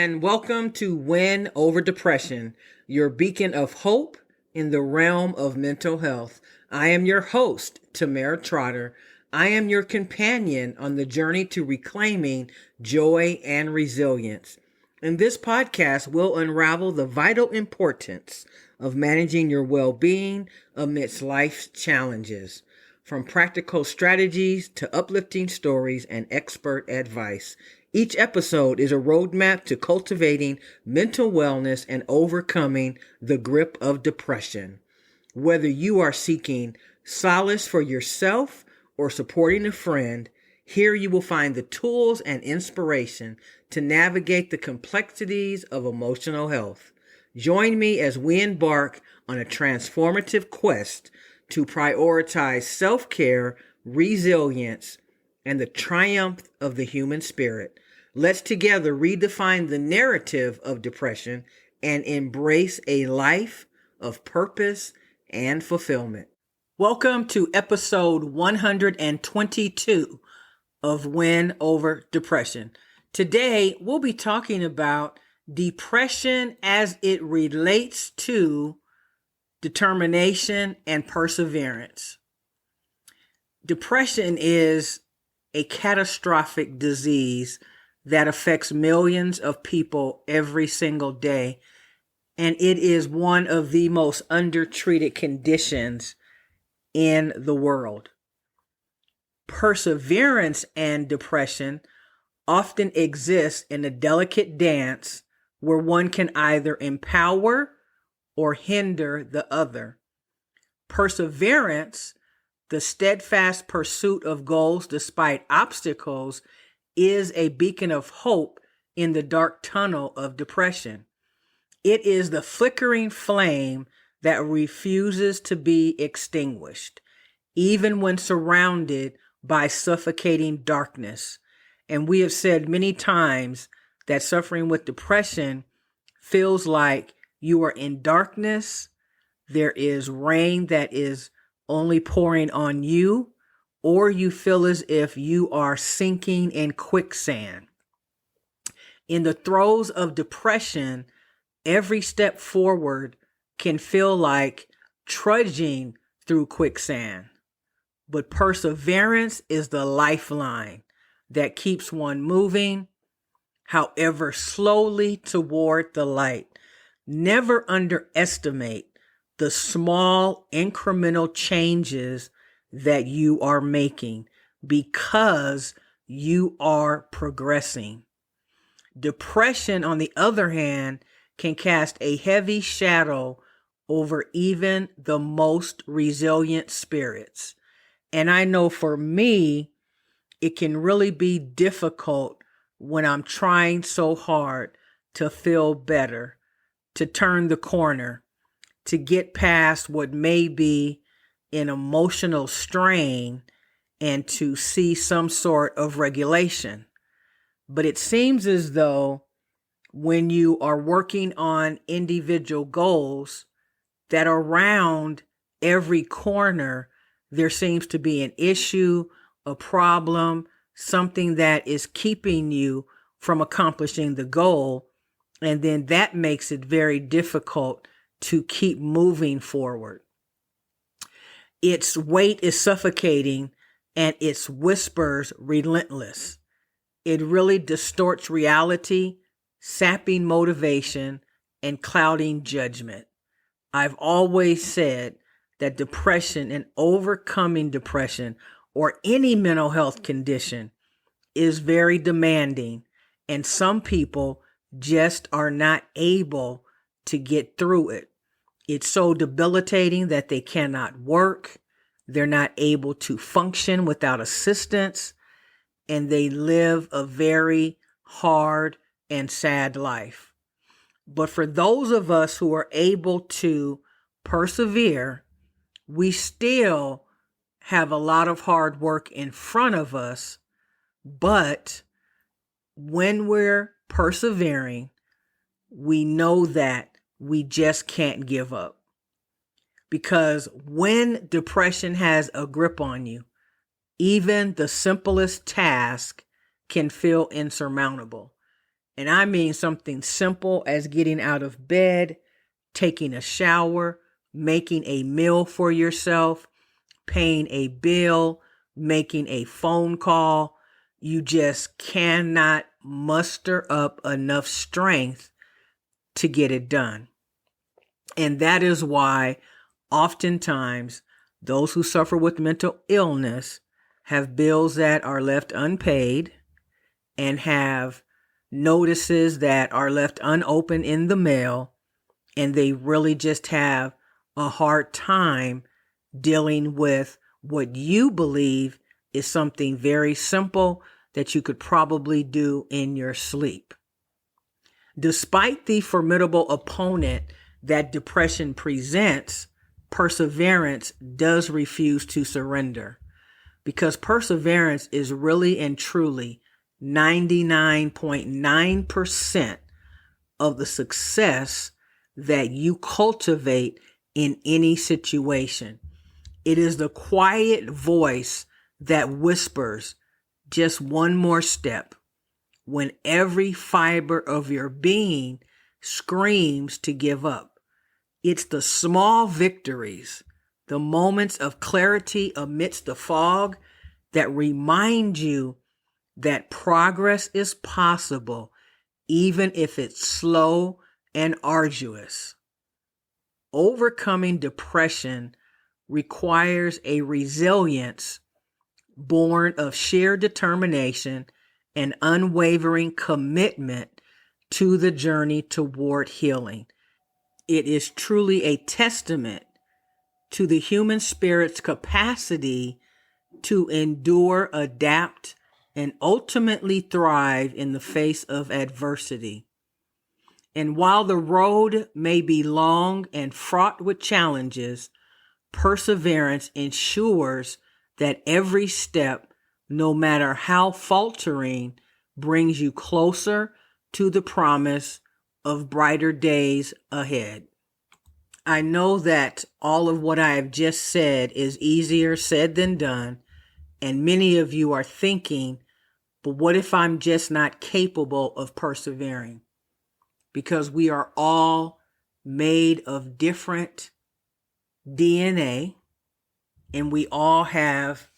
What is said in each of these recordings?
and welcome to Win Over Depression, your beacon of hope in the realm of mental health. I am your host, Tamara Trotter. I am your companion on the journey to reclaiming joy and resilience. In this podcast, we'll unravel the vital importance of managing your well-being amidst life's challenges. From practical strategies to uplifting stories and expert advice, each episode is a roadmap to cultivating mental wellness and overcoming the grip of depression. Whether you are seeking solace for yourself or supporting a friend, here you will find the tools and inspiration to navigate the complexities of emotional health. Join me as we embark on a transformative quest to prioritize self-care, resilience, and the triumph of the human spirit. Let's together redefine the narrative of depression and embrace a life of purpose and fulfillment. Welcome to episode 122 of Win Over Depression. Today, we'll be talking about depression as it relates to determination and perseverance. Depression is a catastrophic disease that affects millions of people every single day, and it is one of the most undertreated conditions in the world. Perseverance and depression often exist in a delicate dance where one can either empower or hinder the other. Perseverance, the steadfast pursuit of goals despite obstacles, is a beacon of hope in the dark tunnel of depression. It is the flickering flame that refuses to be extinguished, even when surrounded by suffocating darkness. And we have said many times that suffering with depression feels like you are in darkness. There is rain that is only pouring on you, or you feel as if you are sinking in quicksand. In the throes of depression, every step forward can feel like trudging through quicksand. But perseverance is the lifeline that keeps one moving, however slowly, toward the light. Never underestimate the small incremental changes that you are making because you are progressing. Depression, on the other hand, can cast a heavy shadow over even the most resilient spirits. And I know for me, it can really be difficult when I'm trying so hard to feel better, to turn the corner, to get past what may be an emotional strain and to see some sort of regulation. But it seems as though when you are working on individual goals, that around every corner, there seems to be an issue, a problem, something that is keeping you from accomplishing the goal. And then that makes it very difficult to keep moving forward. Its weight is suffocating and its whispers relentless. It really distorts reality, sapping motivation, and clouding judgment. I've always said that depression and overcoming depression or any mental health condition is very demanding, and some people just are not able to get through it. It's so debilitating that they cannot work, they're not able to function without assistance, and they live a very hard and sad life. But for those of us who are able to persevere, we still have a lot of hard work in front of us. But when we're persevering, we know that we just can't give up. Because when depression has a grip on you, even the simplest task can feel insurmountable. And I mean something simple as getting out of bed, taking a shower, making a meal for yourself, paying a bill, making a phone call. You just cannot muster up enough strength to get it done. And that is why oftentimes those who suffer with mental illness have bills that are left unpaid and have notices that are left unopened in the mail, and they really just have a hard time dealing with what you believe is something very simple that you could probably do in your sleep. Despite the formidable opponent that depression presents, perseverance does refuse to surrender, because perseverance is really and truly 99.9% of the success that you cultivate in any situation. It is the quiet voice that whispers just one more step when every fiber of your being screams to give up. It's the small victories, the moments of clarity amidst the fog that remind you that progress is possible, even if it's slow and arduous. Overcoming depression requires a resilience born of sheer determination and unwavering commitment to the journey toward healing. It is truly a testament to the human spirit's capacity to endure, adapt, and ultimately thrive in the face of adversity. And while the road may be long and fraught with challenges, perseverance ensures that every step, no matter how faltering, brings you closer to the promise of brighter days ahead. I know that all of what I have just said is easier said than done, and many of you are thinking, but what if I'm just not capable of persevering? Because we are all made of different DNA, and we all have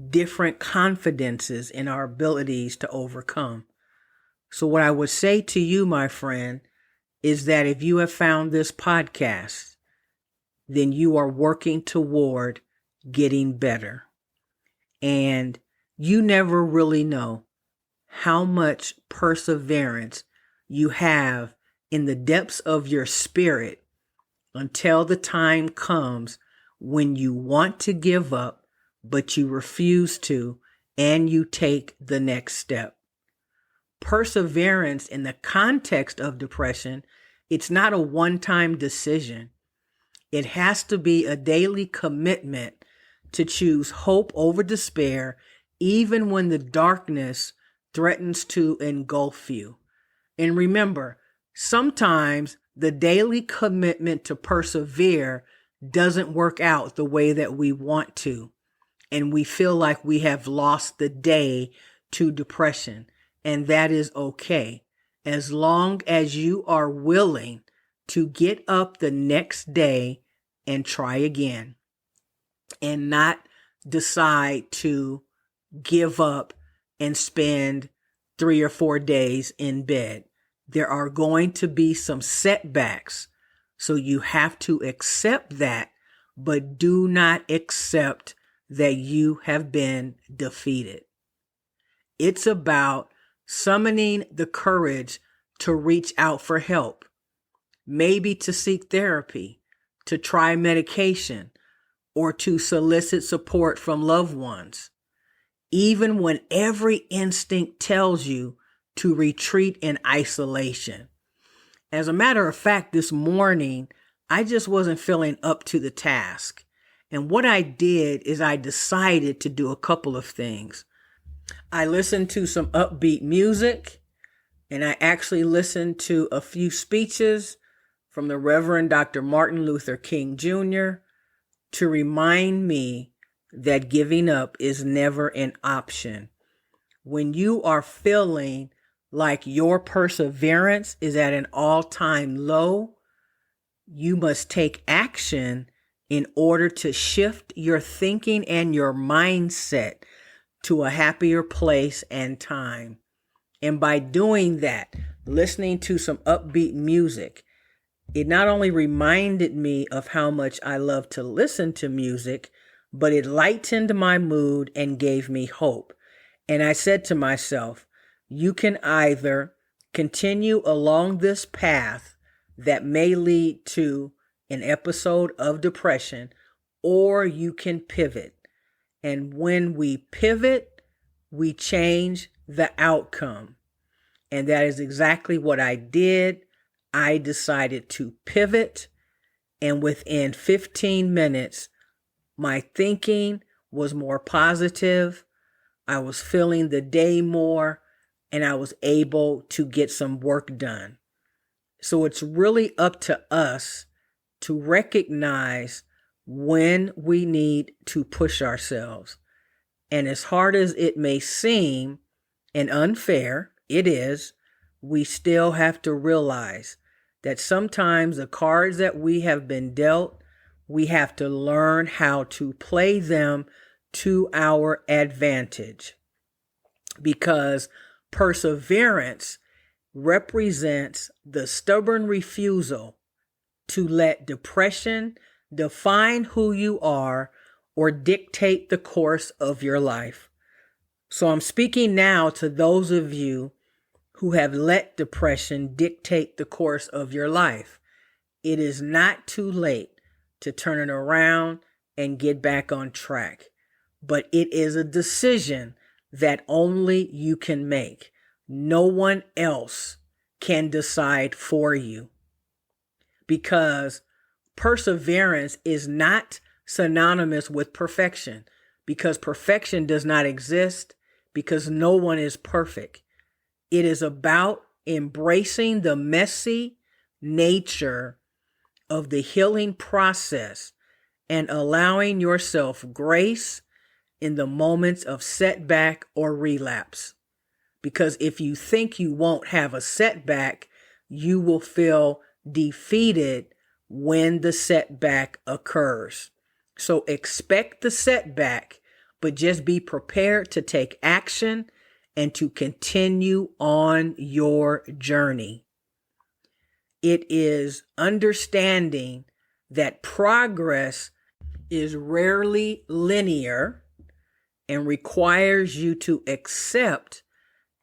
different confidences in our abilities to overcome. So what I would say to you, my friend, is that if you have found this podcast, then you are working toward getting better. And you never really know how much perseverance you have in the depths of your spirit until the time comes when you want to give up, but you refuse to, and you take the next step. Perseverance in the context of depression, it's not a one-time decision. It has to be a daily commitment to choose hope over despair, even when the darkness threatens to engulf you. And remember, sometimes the daily commitment to persevere doesn't work out the way that we want to, and we feel like we have lost the day to depression, and that is okay, as long as you are willing to get up the next day and try again, and not decide to give up and spend 3 or 4 days in bed. There are going to be some setbacks, so you have to accept that, but do not accept that you have been defeated. It's about summoning the courage to reach out for help, maybe to seek therapy, to try medication, or to solicit support from loved ones, even when every instinct tells you to retreat in isolation. As a matter of fact, this morning, I just wasn't feeling up to the task. And what I did is I decided to do a couple of things. I listened to some upbeat music, and I actually listened to a few speeches from the Reverend Dr. Martin Luther King Jr. to remind me that giving up is never an option. When you are feeling like your perseverance is at an all-time low, you must take action in order to shift your thinking and your mindset to a happier place and time. And by doing that, listening to some upbeat music, it not only reminded me of how much I love to listen to music, but it lightened my mood and gave me hope. And I said to myself, you can either continue along this path that may lead to an episode of depression, or you can pivot. And when we pivot, we change the outcome. And that is exactly what I did. I decided to pivot, and within 15 minutes, my thinking was more positive. I was feeling the day more, and I was able to get some work done. So it's really up to us to recognize when we need to push ourselves. And as hard as it may seem and unfair, it is, we still have to realize that sometimes the cards that we have been dealt, we have to learn how to play them to our advantage. Because perseverance represents the stubborn refusal to let depression define who you are or dictate the course of your life. So I'm speaking now to those of you who have let depression dictate the course of your life. It is not too late to turn it around and get back on track. But it is a decision that only you can make. No one else can decide for you. Because perseverance is not synonymous with perfection. Because perfection does not exist. Because no one is perfect. It is about embracing the messy nature of the healing process and allowing yourself grace in the moments of setback or relapse. Because if you think you won't have a setback, you will feel defeated when the setback occurs. So expect the setback, but just be prepared to take action and to continue on your journey. It is understanding that progress is rarely linear and requires you to accept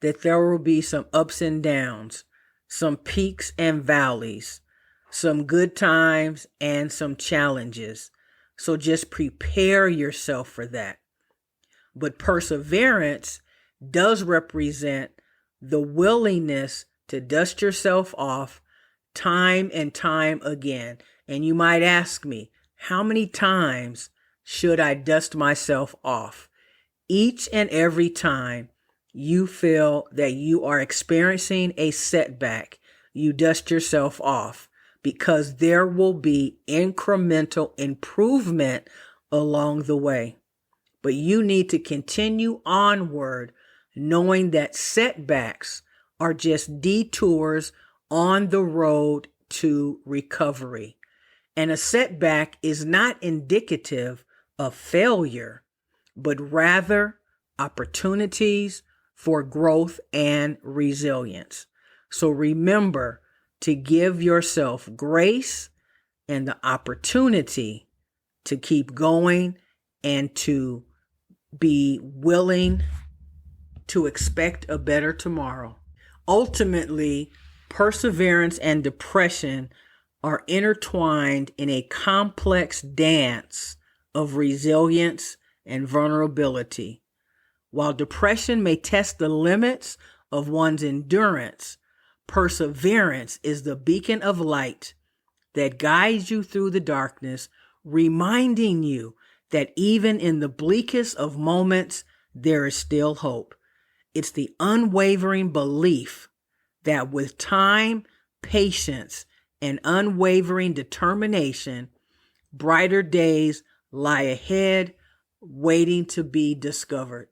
that there will be some ups and downs, some peaks and valleys, some good times and some challenges. So just prepare yourself for that. But perseverance does represent the willingness to dust yourself off time and time again. And you might ask me, how many times should I dust myself off? Each and every time you feel that you are experiencing a setback, you dust yourself off, because there will be incremental improvement along the way. But you need to continue onward, knowing that setbacks are just detours on the road to recovery. And a setback is not indicative of failure, but rather opportunities for growth and resilience. So remember to give yourself grace and the opportunity to keep going and to be willing to expect a better tomorrow. Ultimately, perseverance and depression are intertwined in a complex dance of resilience and vulnerability. While depression may test the limits of one's endurance, perseverance is the beacon of light that guides you through the darkness, reminding you that even in the bleakest of moments, there is still hope. It's the unwavering belief that with time, patience, and unwavering determination, brighter days lie ahead, waiting to be discovered.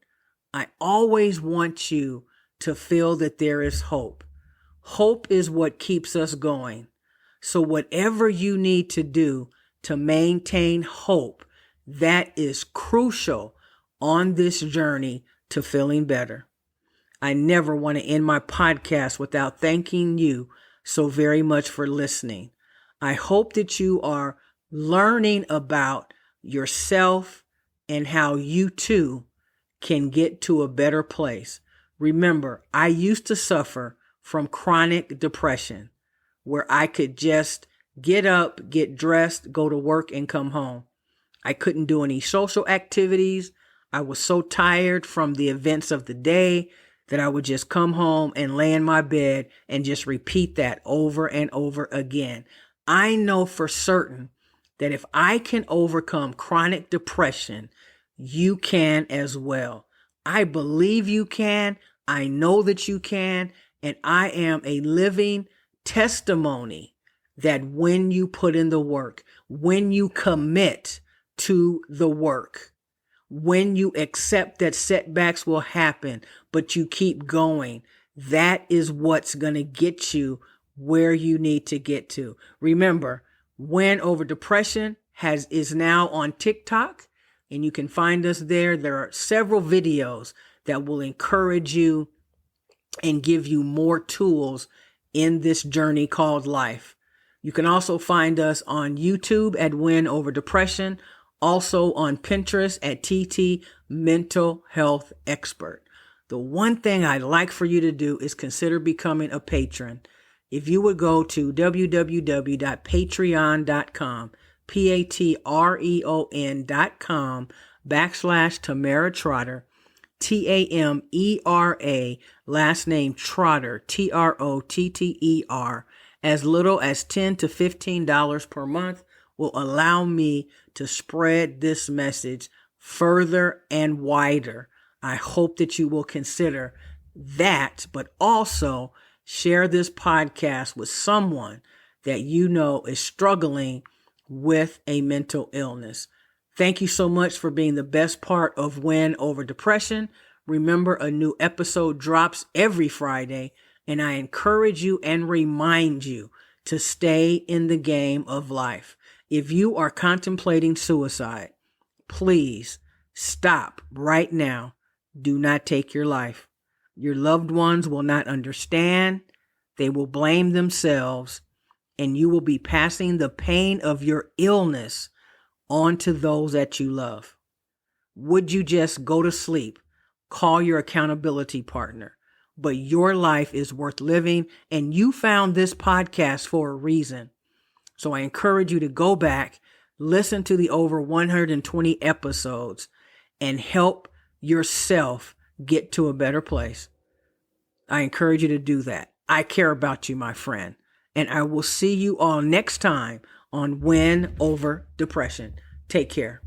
I always want you to feel that there is hope. Hope is what keeps us going. So whatever you need to do to maintain hope, that is crucial on this journey to feeling better. I never want to end my podcast without thanking you so very much for listening. I hope that you are learning about yourself and how you too can get to a better place. Remember, I used to suffer from chronic depression where I could just get up, get dressed, go to work, and come home. I couldn't do any social activities. I was so tired from the events of the day that I would just come home and lay in my bed and just repeat that over and over again. I know for certain that if I can overcome chronic depression, you can as well. I believe you can. I know that you can. And I am a living testimony that when you put in the work, when you commit to the work, when you accept that setbacks will happen, but you keep going, that is what's going to get you where you need to get to. Remember, Win Over Depression is now on TikTok, and you can find us there. There are several videos that will encourage you and give you more tools in this journey called life. You can also find us on YouTube at Win Over Depression, also on Pinterest at TT Mental Health Expert. The one thing I'd like for you to do is consider becoming a patron. If you would go to www.patreon.com, patreon.com/Tamara Trotter, Tamera, last name Trotter, Trotter. As little as $10 to $15 per month will allow me to spread this message further and wider. I hope that you will consider that, but also share this podcast with someone that you know is struggling with a mental illness. Thank you so much for being the best part of Win Over Depression. Remember, a new episode drops every Friday, and I encourage you and remind you to stay in the game of life. If you are contemplating suicide, please stop right now. Do not take your life. Your loved ones will not understand. They will blame themselves, and you will be passing the pain of your illness on to those that you love. Would you just go to sleep? Call your accountability partner. But your life is worth living, and you found this podcast for a reason. So I encourage you to go back, listen to the over 120 episodes, and help yourself get to a better place. I encourage you to do that. I care about you, my friend. And I will see you all next time on Win Over Depression. Take care.